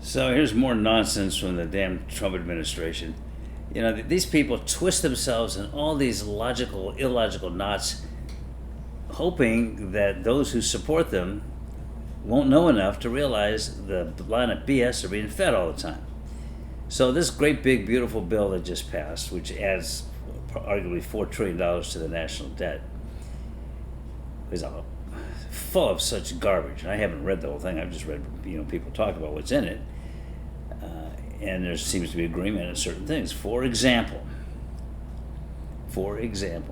So here's more nonsense from the damn Trump administration. You know, these people twist themselves in all these logical, illogical knots, hoping that those who support them won't know enough to realize the line of BS they're being fed all the time. So this great big beautiful bill that just passed, which adds arguably $4 trillion to the national debt, is full of such garbage. I haven't read the whole thing. I've just read people talk about what's in it, and there seems to be agreement on certain things. For example,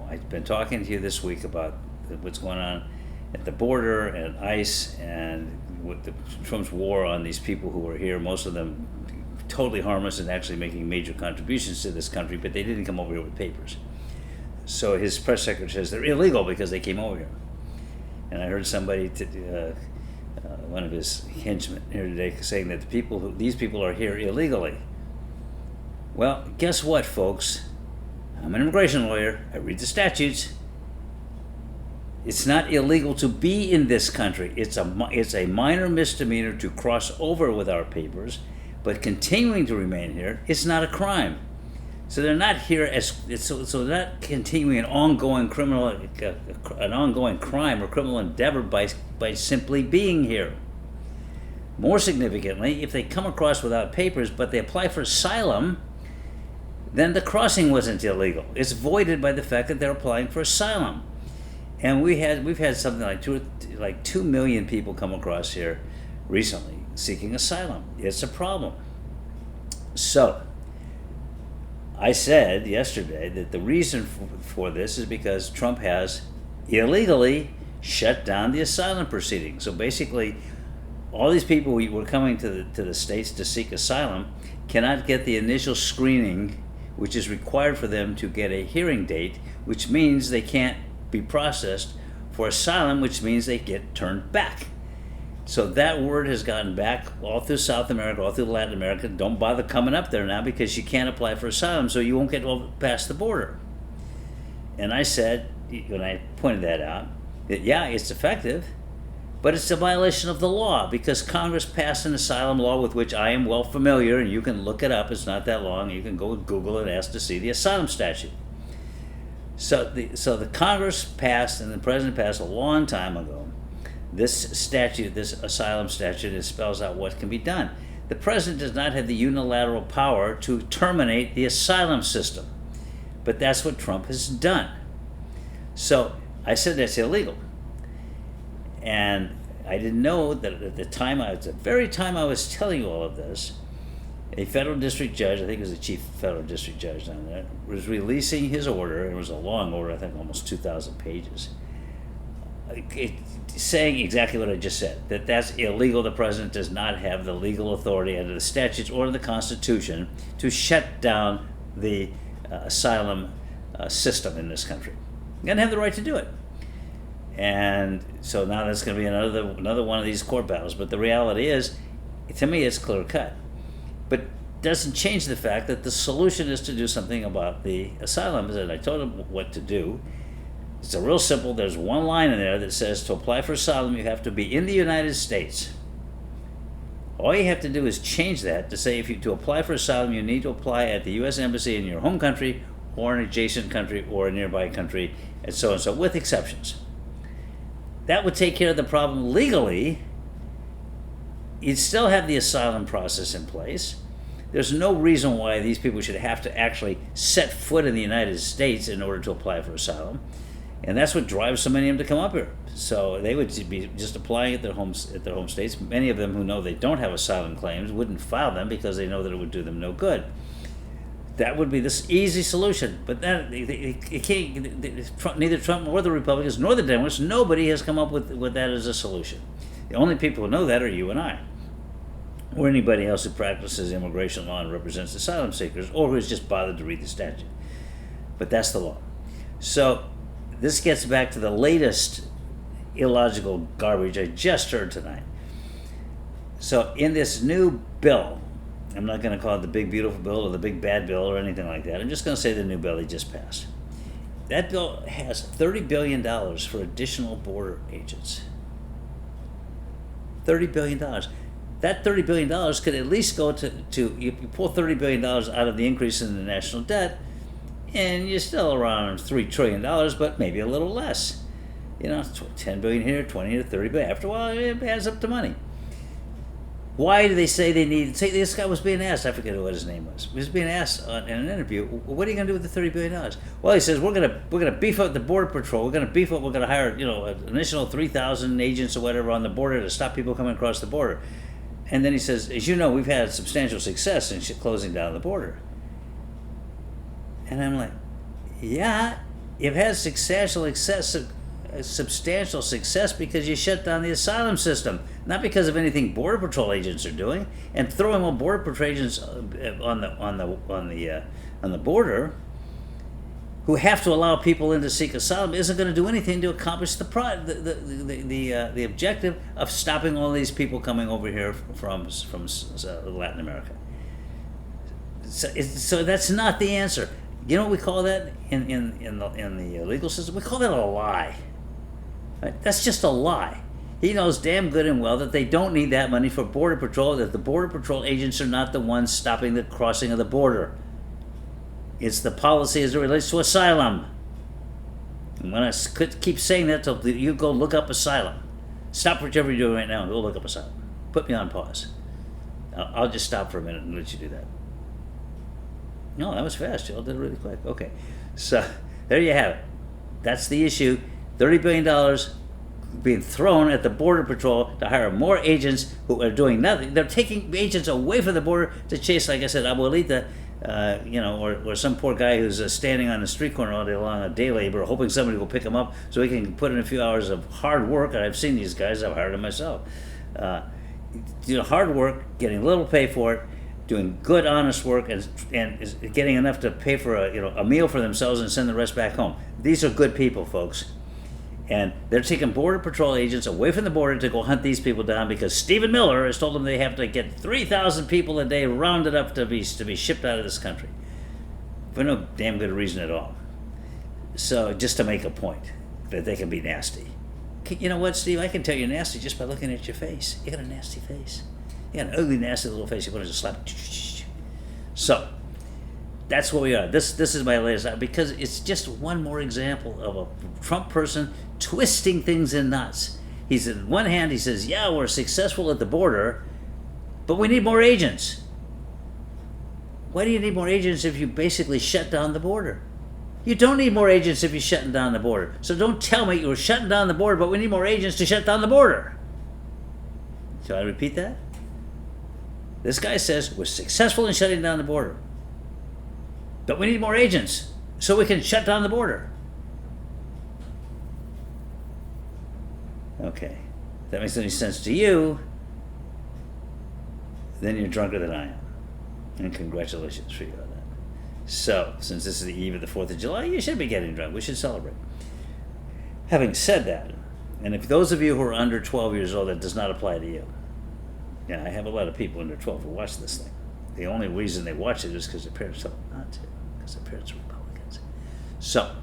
I've been talking to you this week about what's going on at the border and ICE and with Trump's war on these people who are here, most of them totally harmless and actually making major contributions to this country, but they didn't come over here with papers. So his press secretary says they're illegal because they came over here. And I heard somebody, one of his henchmen here today, saying that these people are here illegally. Well, guess what, folks? I'm an immigration lawyer. I read the statutes. It's not illegal to be in this country. It's a minor misdemeanor to cross over with our papers, but continuing to remain here, it's not a crime. So they're not here so they're not continuing an ongoing crime or criminal endeavor by simply being here. More significantly, if they come across without papers but they apply for asylum, then the crossing wasn't illegal. It's voided by the fact that they're applying for asylum. And we've had something like 2 million people come across here recently seeking asylum. It's a problem. So I said yesterday that the reason for this is because Trump has illegally shut down the asylum proceedings. So basically, all these people who were coming to the States to seek asylum cannot get the initial screening, which is required for them to get a hearing date, which means they can't be processed for asylum, which means they get turned back. So that word has gotten back all through South America, all through Latin America. Don't bother coming up there now because you can't apply for asylum, so you won't get past the border. And I said, when I pointed that out, that yeah, it's effective, but it's a violation of the law because Congress passed an asylum law with which I am well familiar, and you can look it up. It's not that long. You can go Google it and ask to see the asylum statute. So the Congress passed and the President passed a long time ago this statute, this asylum statute, it spells out what can be done. The President does not have the unilateral power to terminate the asylum system, but that's what Trump has done. So I said that's illegal. And I didn't know that at the very time I was telling you all of this, a federal district judge, I think it was the chief federal district judge down there, was releasing his order, and it was a long order, I think almost 2,000 pages, saying exactly what I just said, that that's illegal. The president does not have the legal authority under the statutes or the Constitution to shut down the asylum system in this country. He doesn't have the right to do it. And so now that's going to be another one of these court battles. But the reality is, to me, it's clear cut. But doesn't change the fact that the solution is to do something about the asylums. And I told him what to do. It's real simple. There's one line in there that says to apply for asylum, you have to be in the United States. All you have to do is change that to say to apply for asylum, you need to apply at the U.S. Embassy in your home country or an adjacent country or a nearby country, and so with exceptions. That would take care of the problem legally. You'd still have the asylum process in place. There's no reason why these people should have to actually set foot in the United States in order to apply for asylum. And that's what drives so many of them to come up here. So they would be just applying at their home states. Many of them who know they don't have asylum claims wouldn't file them because they know that it would do them no good. That would be this easy solution. But that it can't, neither Trump nor the Republicans nor the Democrats, nobody has come up with that as a solution. The only people who know that are you and I, or anybody else who practices immigration law and represents asylum seekers, or who's just bothered to read the statute. But that's the law. So this gets back to the latest illogical garbage I just heard tonight. So in this new bill, I'm not going to call it the big beautiful bill or the big bad bill or anything like that. I'm just going to say the new bill he just passed. That bill has $30 billion for additional border agents. $30 billion. that $30 billion could at least go to you pull $30 billion out of the increase in the national debt, and you're still around $3 trillion, but maybe a little less. You know, 10 billion here, 20 here, 30 billion. After a while, it adds up to money. Why do they say they need? Say this guy was being asked. I forget what his name was. He was being asked in an interview. What are you going to do with the $30 billion? Well, he says we're gonna beef up the border patrol. We're gonna hire an additional 3,000 agents or whatever on the border to stop people coming across the border. And then he says, as you know, we've had substantial success in closing down the border. And I'm like, yeah, you've had substantial success because you shut down the asylum system, not because of anything border patrol agents are doing. And throwing more border patrol agents on the border, who have to allow people in to seek asylum, isn't going to do anything to accomplish the objective of stopping all these people coming over here from Latin America. So that's not the answer. You know what we call that in the legal system? We call that a lie. Right? That's just a lie. He knows damn good and well that they don't need that money for border patrol, that the border patrol agents are not the ones stopping the crossing of the border. It's the policy as it relates to asylum. And when I keep saying that, you go look up asylum. Stop whatever you're doing right now and go look up asylum. Put me on pause. I'll just stop for a minute and let you do that. No, that was fast. You all did it really quick. Okay. So there you have it. That's the issue. $30 billion being thrown at the Border Patrol to hire more agents who are doing nothing. They're taking agents away from the border to chase, like I said, Abuelita, or some poor guy who's standing on the street corner all day long, a day laborer, hoping somebody will pick him up so he can put in a few hours of hard work. And I've seen these guys. I've hired them myself. Hard work, getting little pay for it, doing good, honest work, and getting enough to pay for a meal for themselves and send the rest back home. These are good people, folks. And they're taking Border Patrol agents away from the border to go hunt these people down because Stephen Miller has told them they have to get 3,000 people a day rounded up to be shipped out of this country. For no damn good reason at all. So just to make a point that they can be nasty. You know what, Steve? I can tell you're nasty just by looking at your face. You got a nasty face. You got an ugly, nasty little face. You want to just slap. So that's what we are. This is my latest, because it's just one more example of a Trump person twisting things in knots. He's on one hand, he says, yeah, we're successful at the border, but we need more agents. Why do you need more agents if you basically shut down the border? You don't need more agents if you're shutting down the border. So don't tell me you're shutting down the border, but we need more agents to shut down the border. Shall I repeat that? This guy says we're successful in shutting down the border, but we need more agents so we can shut down the border. Okay, if that makes any sense to you, then you're drunker than I am. And congratulations for you on that. So, since this is the eve of the 4th of July, you should be getting drunk. We should celebrate. Having said that, and if those of you who are under 12 years old, that does not apply to you. Yeah, I have a lot of people under 12 who watch this thing. The only reason they watch it is because their parents tell them not to, because their parents are Republicans. So,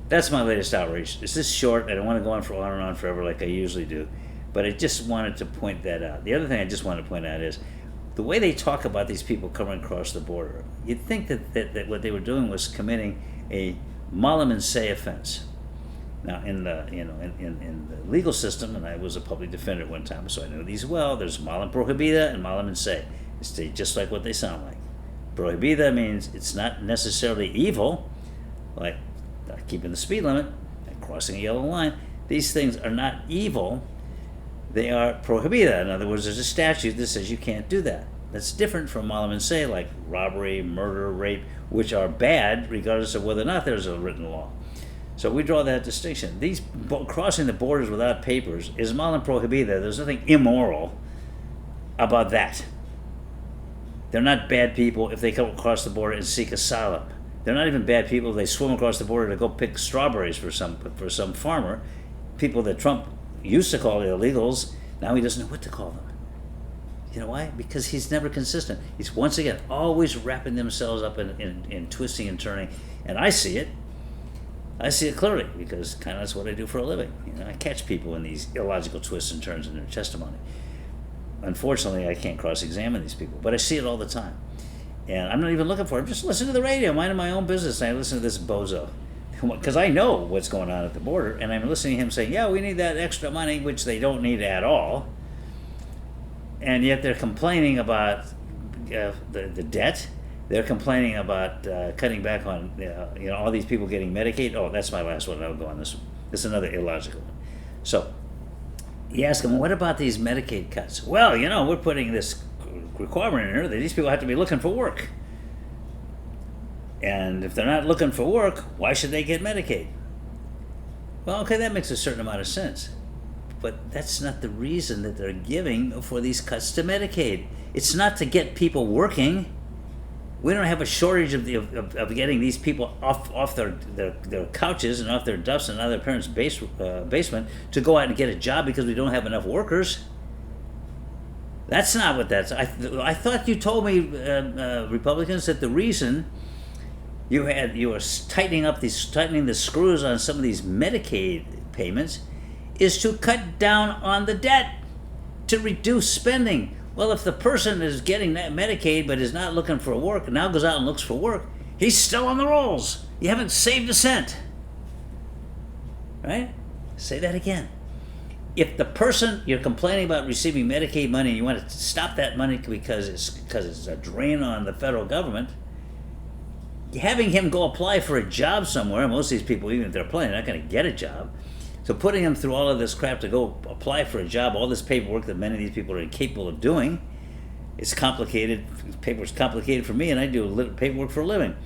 that's my latest outrage. This is short. I don't want to go on and on forever like I usually do, but I just wanted to point that out. The other thing I just wanted to point out is the way they talk about these people coming across the border. You'd think that what they were doing was committing a malum in se offense. Now, in the the legal system, and I was a public defender at one time, so I know these well. There's malum prohibida and malum in se. It's just like what they sound like. Prohibida means it's not necessarily evil, like keeping the speed limit and crossing a yellow line. These things are not evil. They are prohibida. In other words, there's a statute that says you can't do that. That's different from malum in se, like robbery, murder, rape, which are bad regardless of whether or not there's a written law. So we draw that distinction. These crossing the borders without papers is malum prohibida. There's nothing immoral about that. They're not bad people if they come across the border and seek asylum. They're not even bad people if they swim across the border to go pick strawberries for some farmer. People that Trump used to call illegals, now he doesn't know what to call them. You know why? Because he's never consistent. He's, once again, always wrapping themselves up in twisting and turning. And I see it. I see it clearly, because kind of that's what I do for a living. I catch people in these illogical twists and turns in their testimony. unfortunately, I can't cross-examine these people, but I see it all the time. And I'm not even looking for it. I'm just listening to the radio, minding my own business, and I listen to this bozo. Because I know what's going on at the border, and I'm listening to him saying, yeah, we need that extra money, which they don't need at all. And yet they're complaining about the debt. They're complaining about cutting back on all these people getting Medicaid. Oh, that's my last one. I'll go on this one. This is another illogical one. So you ask them, what about these Medicaid cuts? Well, we're putting this requirement in there that these people have to be looking for work. And if they're not looking for work, why should they get Medicaid? Well, okay, that makes a certain amount of sense. But that's not the reason that they're giving for these cuts to Medicaid. It's not to get people working. We don't have a shortage of getting these people off their couches and off their duffs and out of their parents' basement to go out and get a job because we don't have enough workers. That's not what that's. I thought you told me, Republicans, that the reason you were tightening the screws on some of these Medicaid payments is to cut down on the debt, to reduce spending. Well, if the person is getting that Medicaid but is not looking for work, now goes out and looks for work, he's still on the rolls. You haven't saved a cent. Right? Say that again. If the person you're complaining about receiving Medicaid money and you want to stop that money because it's a drain on the federal government, having him go apply for a job somewhere, most of these people, even if they're applying, are not going to get a job. So putting him through all of this crap to go apply for a job, all this paperwork that many of these people are incapable of doing, it's complicated. Paperwork's complicated for me, and I do paperwork for a living.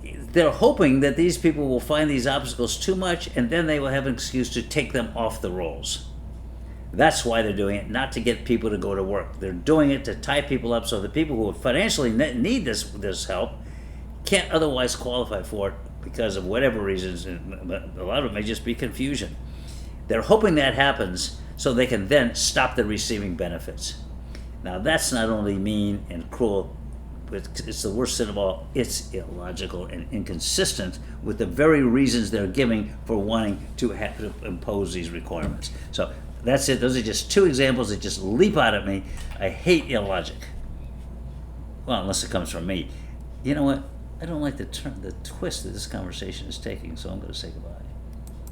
They're hoping that these people will find these obstacles too much, and then they will have an excuse to take them off the rolls. That's why they're doing it, not to get people to go to work. They're doing it to tie people up so the people who financially need this help can't otherwise qualify for it because of whatever reasons. A lot of it may just be confusion. They're hoping that happens so they can then stop the receiving benefits. Now that's not only mean and cruel, but it's the worst sin of all. It's illogical and inconsistent with the very reasons they're giving for wanting to impose these requirements. So that's it. Those are just two examples that just leap out at me. I hate illogic. Well, unless it comes from me. You know what? I don't like the twist that this conversation is taking, so I'm going to say goodbye.